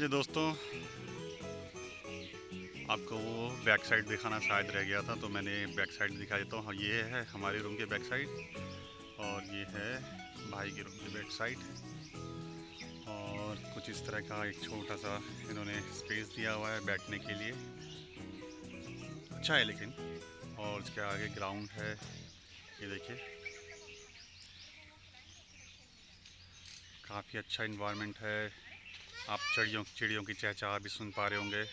जी दोस्तों, आपको वो बैक साइड दिखाना शायद रह गया था, तो मैंने बैक साइड दिखा देता हूँ। ये है हमारे रूम के बैक साइड और ये है भाई के रूम के बैक साइड। और कुछ इस तरह का एक छोटा सा इन्होंने स्पेस दिया हुआ है बैठने के लिए, अच्छा है लेकिन। और उसके आगे ग्राउंड है, ये देखिए, काफ़ी अच्छा इन्वायरमेंट है। आप चिड़ियों की चहचहा भी सुन पा रहे होंगे।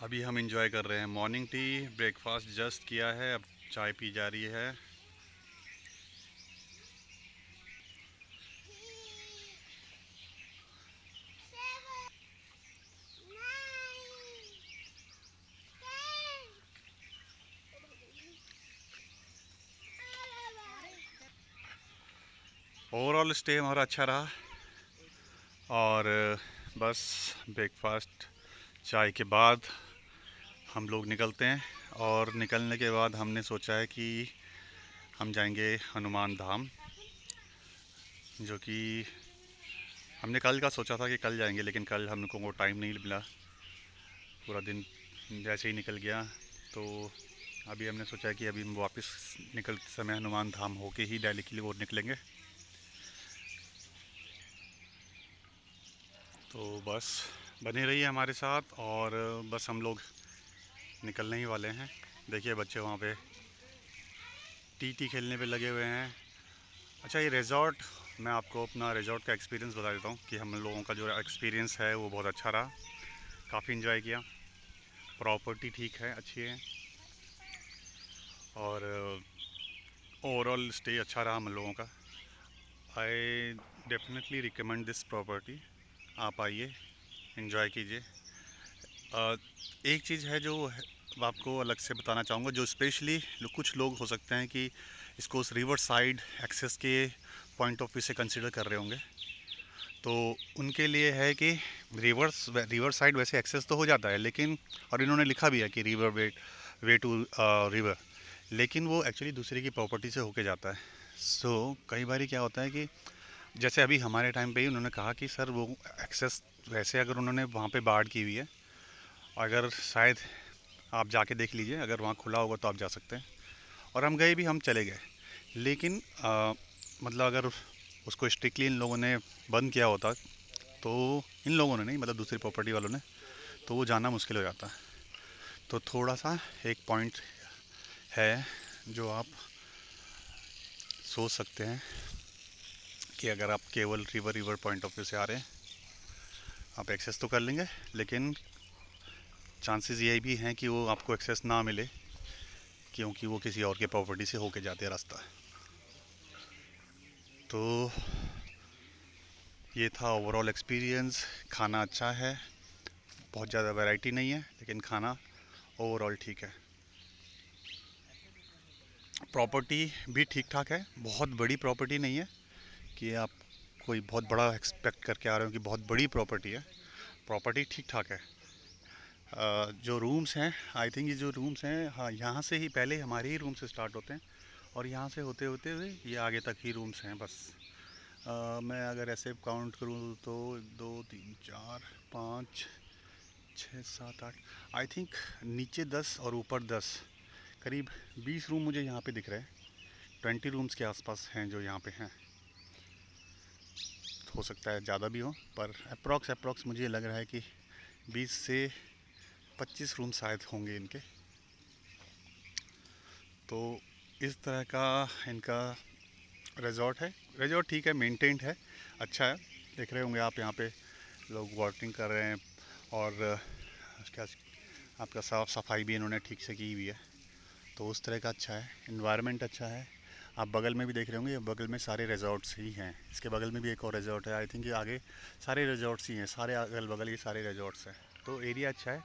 अभी हम इंजॉय कर रहे हैं मॉर्निंग टी, ब्रेकफास्ट जस्ट किया है, अब चाय पी जा रही है। ओवरऑल स्टे हमारा अच्छा रहा। और बस ब्रेकफास्ट चाय के बाद हम लोग निकलते हैं। और निकलने के बाद हमने सोचा है कि हम जाएंगे हनुमान धाम, जो कि हमने कल का सोचा था कि कल जाएंगे, लेकिन कल हमको वो टाइम नहीं मिला, पूरा दिन जैसे ही निकल गया। तो अभी हमने सोचा है कि अभी हम वापस निकलते समय हनुमान धाम होके ही दिल्ली के लिए और निकलेंगे। तो बस बने रहिए हमारे साथ। और बस हम लोग निकलने ही वाले हैं। देखिए बच्चे वहाँ पे टी खेलने पे लगे हुए हैं। अच्छा, ये रिज़ॉर्ट, मैं आपको अपना रिज़ॉर्ट का एक्सपीरियंस बता देता हूँ कि हम लोगों का जो एक्सपीरियंस है वो बहुत अच्छा रहा। काफ़ी इन्जॉय किया, प्रॉपर्टी ठीक है, अच्छी है, और ओवरऑल स्टे अच्छा रहा हम लोगों का। I definitely recommend this property. आप आइए, इन्जॉय कीजिए। एक चीज़ है जो आपको अलग से बताना चाहूँगा, जो स्पेशली कुछ लोग हो सकते हैं कि इसको उस रिवर साइड एक्सेस के पॉइंट ऑफ व्यू से कंसिडर कर रहे होंगे, तो उनके लिए है कि रिवर साइड वैसे एक्सेस तो हो जाता है, लेकिन और इन्होंने लिखा भी है कि रिवर वे टू रिवर, लेकिन वो एक्चुअली दूसरे की प्रॉपर्टी से होके जाता है। सो कई बार क्या होता है कि जैसे अभी हमारे टाइम पे ही उन्होंने कहा कि सर वो एक्सेस, वैसे अगर उन्होंने वहाँ पे बाड़ की हुई है, अगर शायद आप जाके देख लीजिए, अगर वहाँ खुला होगा तो आप जा सकते हैं। और हम गए भी, हम चले गए, लेकिन मतलब अगर उसको स्ट्रिक्टली इन लोगों ने बंद किया होता, तो इन लोगों ने नहीं, मतलब दूसरी प्रॉपर्टी वालों ने, तो वो जाना मुश्किल हो जाता है। तो थोड़ा सा एक पॉइंट है जो आप सोच सकते हैं कि अगर आप केवल रिवर पॉइंट ऑफ व्यू से आ रहे हैं, आप एक्सेस तो कर लेंगे, लेकिन चांसेस ये भी हैं कि वो आपको एक्सेस ना मिले, क्योंकि वो किसी और के प्रॉपर्टी से होके जाते हैं रास्ता। तो ये था ओवरऑल एक्सपीरियंस। खाना अच्छा है, बहुत ज़्यादा वैरायटी नहीं है, लेकिन खाना ओवरऑल ठीक है। प्रॉपर्टी भी ठीक ठाक है, बहुत बड़ी प्रॉपर्टी नहीं है कि आप कोई बहुत बड़ा एक्सपेक्ट करके आ रहे हो कि बहुत बड़ी प्रॉपर्टी है। प्रॉपर्टी ठीक ठाक है। जो रूम्स हैं, आई थिंक ये जो रूम्स हैं, हाँ, यहाँ से ही पहले हमारे ही रूम से स्टार्ट होते हैं, और यहाँ से होते होते हुए ये आगे तक ही रूम्स हैं बस। मैं अगर ऐसे काउंट करूँ तो 2 3 4 5 6 7 8, आई थिंक नीचे 10 और ऊपर 10, करीब 20 रूम मुझे यहाँ पे दिख रहे हैं। 20 रूम्स के आसपास हैं जो यहाँ पे हैं। हो सकता है ज़्यादा भी हो, पर अप्रॉक्स मुझे लग रहा है कि 20 से 25 रूम शायद होंगे इनके। तो इस तरह का इनका रिजॉर्ट है। रिजॉर्ट ठीक है, मेंटेन्ड है, अच्छा है। देख रहे होंगे आप, यहाँ पे लोग वॉकिंग कर रहे हैं, और क्या आपका साफ़ सफाई भी इन्होंने ठीक से की हुई है। तो उस तरह का अच्छा है, इन्वायरमेंट अच्छा है। आप बगल में भी देख रहे होंगे, बगल में सारे रिजॉर्ट्स ही हैं। इसके बगल में भी एक और रिजॉर्ट है, आई थिंक ये आगे सारे रिजॉर्ट्स ही हैं, सारे अगल बगल ये सारे रिजॉर्ट्स हैं। तो एरिया अच्छा है।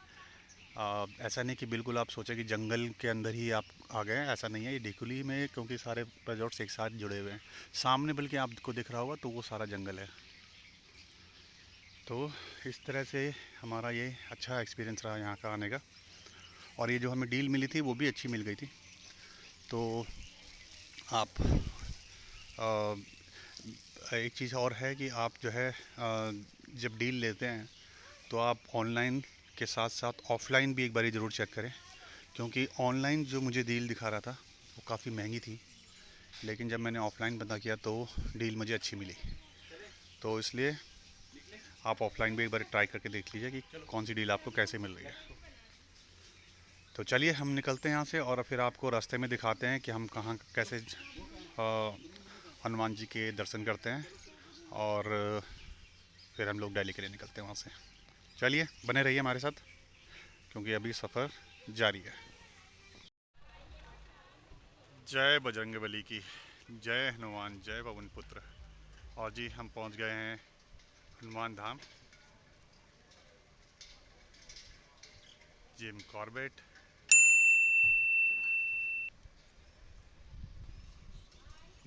ऐसा नहीं कि बिल्कुल आप सोचें कि जंगल के अंदर ही आप आ गए हैं, ऐसा नहीं है। ये ढिकुली में, क्योंकि सारे रिजॉर्ट्स एक साथ जुड़े हुए हैं, सामने बल्कि आपको दिख रहा होगा तो वो सारा जंगल है। तो इस तरह से हमारा ये अच्छा एक्सपीरियंस रहा यहाँ का आने का। और ये जो हमें डील मिली थी वो भी अच्छी मिल गई थी। तो आप एक चीज़ और है कि आप जो है जब डील लेते हैं तो आप ऑनलाइन के साथ साथ ऑफ़लाइन भी एक बारी ज़रूर चेक करें, क्योंकि ऑनलाइन जो मुझे डील दिखा रहा था वो काफ़ी महंगी थी, लेकिन जब मैंने ऑफ़लाइन पता किया तो डील मुझे अच्छी मिली। तो इसलिए आप ऑफ़लाइन भी एक बार ट्राई करके देख लीजिए कि कौन सी डील आपको कैसे मिल रही है। तो चलिए हम निकलते हैं यहाँ से और फिर आपको रास्ते में दिखाते हैं कि हम कहाँ कैसे हनुमान जी के दर्शन करते हैं और फिर हम लोग दिल्ली के लिए निकलते हैं वहाँ से। चलिए बने रहिए हमारे साथ, क्योंकि अभी सफ़र जारी है। जय बजरंगबली की, जय हनुमान, जय पवन पुत्र। और जी हम पहुँच गए हैं हनुमान धाम, जिम कॉर्बेट।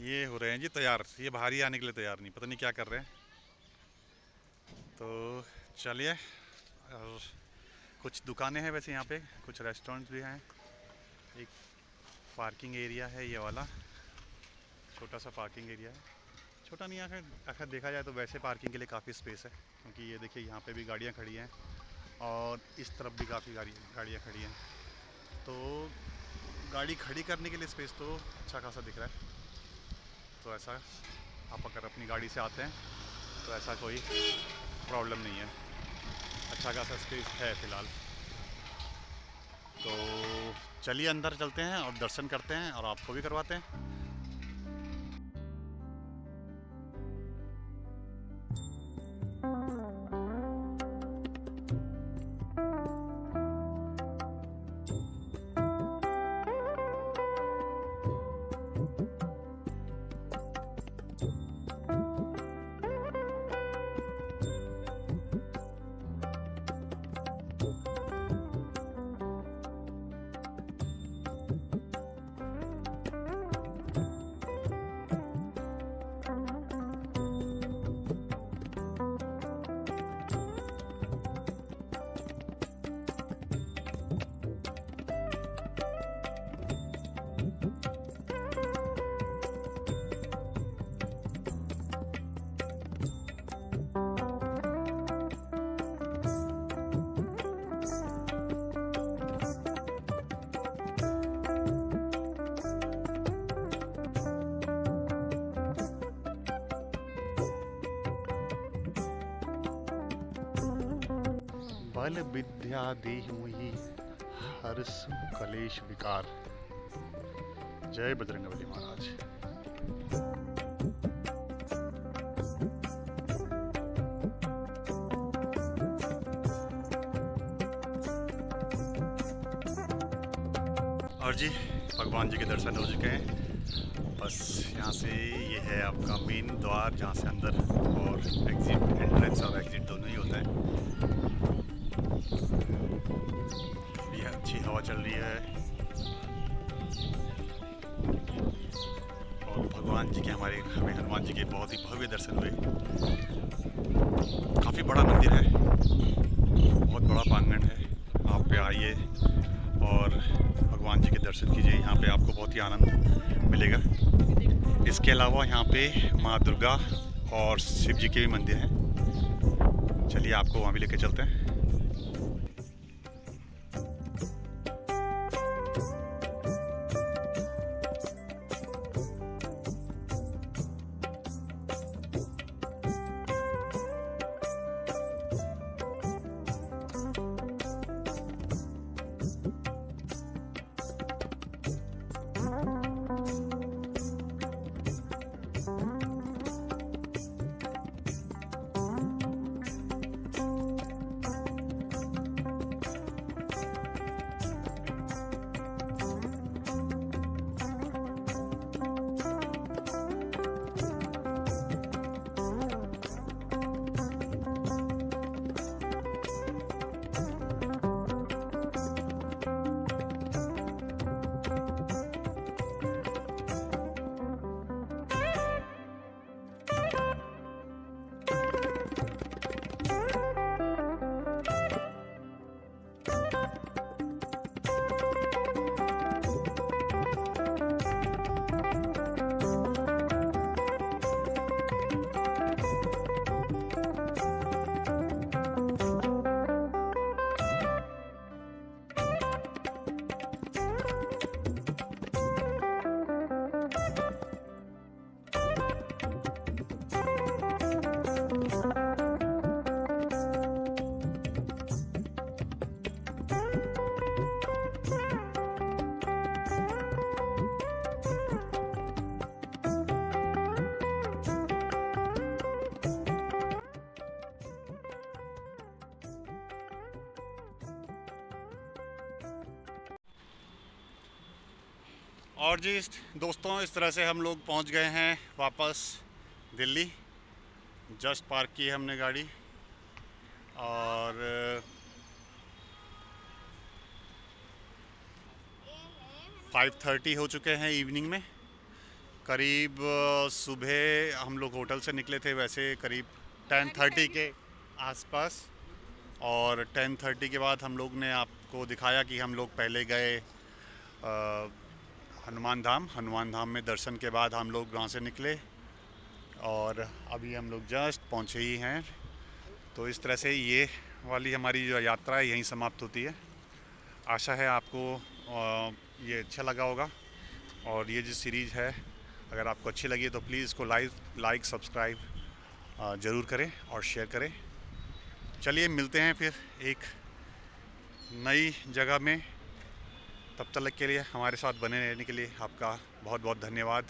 ये हो रहे हैं जी तैयार, ये बाहर ही आने के लिए तैयार नहीं, पता नहीं क्या कर रहे हैं। तो चलिए, और कुछ दुकानें हैं वैसे यहाँ पे, कुछ रेस्टोरेंट्स भी हैं। एक पार्किंग एरिया है ये वाला, छोटा सा पार्किंग एरिया है। छोटा नहीं है, अगर देखा जाए तो वैसे पार्किंग के लिए काफ़ी स्पेस है, क्योंकि ये देखिए यहाँ पे भी गाड़ियाँ खड़ी हैं और इस तरफ भी काफ़ी गाड़ियाँ खड़ी हैं। तो गाड़ी खड़ी करने के लिए स्पेस तो अच्छा खासा दिख रहा है। तो ऐसा आप अगर अपनी गाड़ी से आते हैं तो ऐसा कोई प्रॉब्लम नहीं है, अच्छा खासा स्पेस है फ़िलहाल। तो चलिए अंदर चलते हैं और दर्शन करते हैं और आपको भी करवाते हैं। बल विद्या देहि मोहि हरसु कलेश विकार। जय बजरंगबली महाराज। और जी भगवान जी के दर्शन हो चुके हैं। बस यहाँ से ये है आपका मेन द्वार, जहाँ से अंदर और एग्जिट, एंट्रेंस और एग्जिट दोनों ही होता है। ये अच्छी हवा चल रही है और भगवान जी के हमें हनुमान जी के बहुत ही भव्य दर्शन हुए। काफ़ी बड़ा मंदिर है, बहुत बड़ा प्रांगण है। आप पे आइए और भगवान जी के दर्शन कीजिए, यहाँ पे आपको बहुत ही आनंद मिलेगा। इसके अलावा यहाँ पे माँ दुर्गा और शिव जी के भी मंदिर हैं। चलिए आपको वहाँ भी लेके चलते हैं। और जी दोस्तों, इस तरह से हम लोग पहुंच गए हैं वापस दिल्ली। जस्ट पार्क की हमने गाड़ी और 5:30 हो चुके हैं इवनिंग में। करीब सुबह हम लोग होटल से निकले थे वैसे करीब 10:30 के आसपास, और 10:30 के बाद हम लोग ने आपको दिखाया कि हम लोग पहले गए हनुमान धाम में दर्शन के बाद हम लोग वहाँ से निकले, और अभी हम लोग जस्ट पहुँचे ही हैं। तो इस तरह से ये वाली हमारी जो यात्रा है यहीं समाप्त होती है। आशा है आपको ये अच्छा लगा होगा, और ये जो सीरीज़ है अगर आपको अच्छी लगी तो प्लीज़ इसको लाइक सब्सक्राइब ज़रूर करें और शेयर करें। चलिए मिलते हैं फिर एक नई जगह में। तब तक के लिए हमारे साथ बने रहने के लिए आपका बहुत बहुत धन्यवाद।